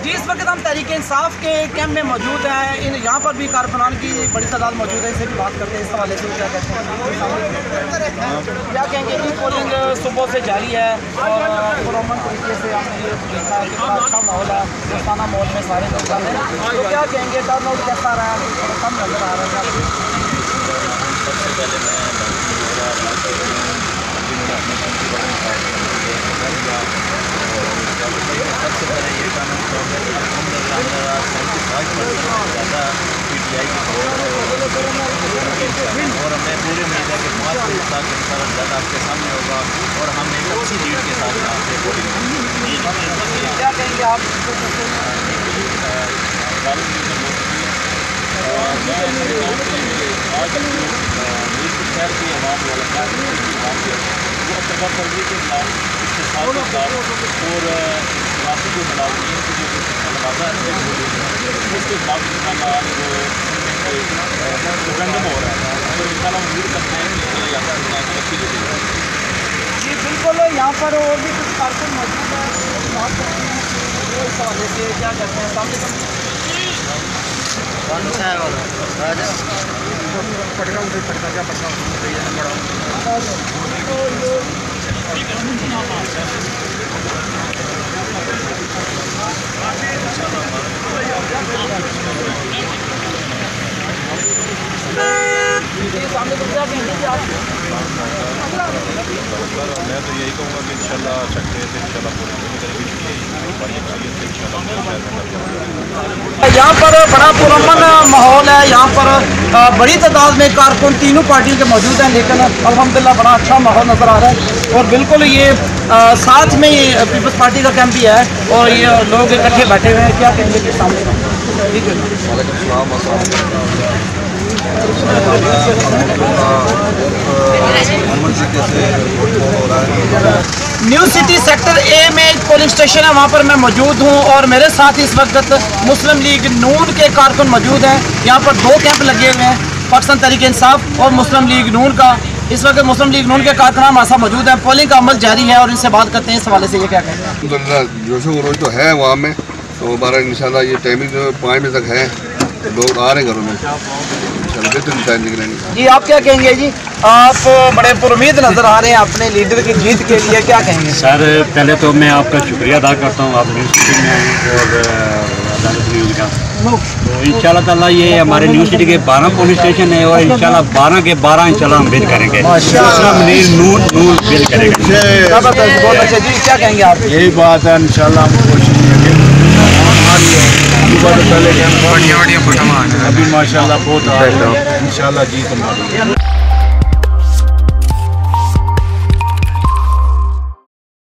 जी, इस वक्त हम तहरीक इंसाफ के कैंप में मौजूद हैं। यहाँ पर भी कारकुनान की बड़ी तादाद मौजूद है। इनसे भी बात करते हैं इस हवाले से क्या कहते हैं। क्या कहेंगे कि पोलिंग सुबह से जारी है और पुरअमन तरीके से हमने ये देखा है कि अच्छा माहौल है, दोस्ताना माहौल में सारे लोग हैं। तो क्या कहेंगे, टर्नआउट कैसा रहा है? थोड़ा कम नजर आ रहा है। सबसे पहले मैं सबसे पहले ये कहना चाहूँगा कि अलहम्दुलिल्लाह 75% ज़्यादा PTI की सपोर्ट है और हमें पूरी उम्मीद है कि 5 बजे तक इंशाअल्लाह ज़्यादा आपके सामने होगा और हम एक अच्छी लीड के साथ यहाँ पे वोटिंग करेंगे। क्या कहेंगे आप? आज मीरपुर शहर की आवाम वाला इसके साथ और ट्राफिक के मुलाजिमीन की जो नवाजा है उसके बाद रिफरेंडम हो रहा है तो इंशाअल्लाह उम्मीद करते हैं कि यात्रा अच्छी लगेगी। जी बिल्कुल, यहाँ पर और भी कुछ कारकुन मौजूद है, बात करते हैं वो इस हवाले से क्या कहते हैं। मैं तो यही कहूँगा कि इंशाल्लाह चक्के से इंशाल्लाह पूरी करेंगे। यहाँ पर बड़ा पुरअमन माहौल है। यहाँ पर बड़ी तादाद में कारकुन तीनों पार्टियों के मौजूद हैं, लेकिन अल्हम्दुलिल्लाह बड़ा अच्छा माहौल नज़र आ रहा है। और बिल्कुल ये साथ में ये पीपल्स पार्टी का कैंप भी है और ये लोग इकट्ठे बैठे हुए हैं। क्या कहेंगे के सामने? ठीक है। न्यू सिटी सेक्टर ए में एक पोलिंग स्टेशन है, वहाँ पर मैं मौजूद हूँ और मेरे साथ इस वक्त मुस्लिम लीग नून के कारकुन मौजूद हैं। यहाँ पर 2 कैंप लगे हुए हैं, पाकिस्तान तहरीक इंसाफ और मुस्लिम लीग नून का। इस वक्त मुस्लिम लीग नून के कारकुनान हमारे साथ मौजूद हैं। पोलिंग का अमल जारी है और इनसे बात करते हैं इस हवाले से। ये क्या कहते हैं? जोशो खरोश तो है वहाँ में, तो हमारा इंशाल्लाह ये टाइमिंग 5 बजे तक है, लोग आ रहे हैं घरों में। जी आप क्या कहेंगे? जी आप बड़े पुरुमीद नजर आ रहे हैं अपने लीडर की जीत के लिए, क्या कहेंगे? सर पहले तो मैं आपका शुक्रिया अदा करता हूँ, आप न्यूज़ सिटी में आए और अदालत न्यूज़ का। तो इंशाल्लाह ताला ये हमारे न्यूज़ सिटी के 12 पुलिस स्टेशन है और इंशाल्लाह 12 के 12 इंशाल्लाह हम बिल करेंगे। नून बिल करेंगे। बहुत अच्छा। जी क्या कहेंगे आप? यही बात है, इंशाल्लाह हम कोशिश पहले अभी माशाल्लाह बहुत आ रहा है, इंशाल्लाह जीत हमारी।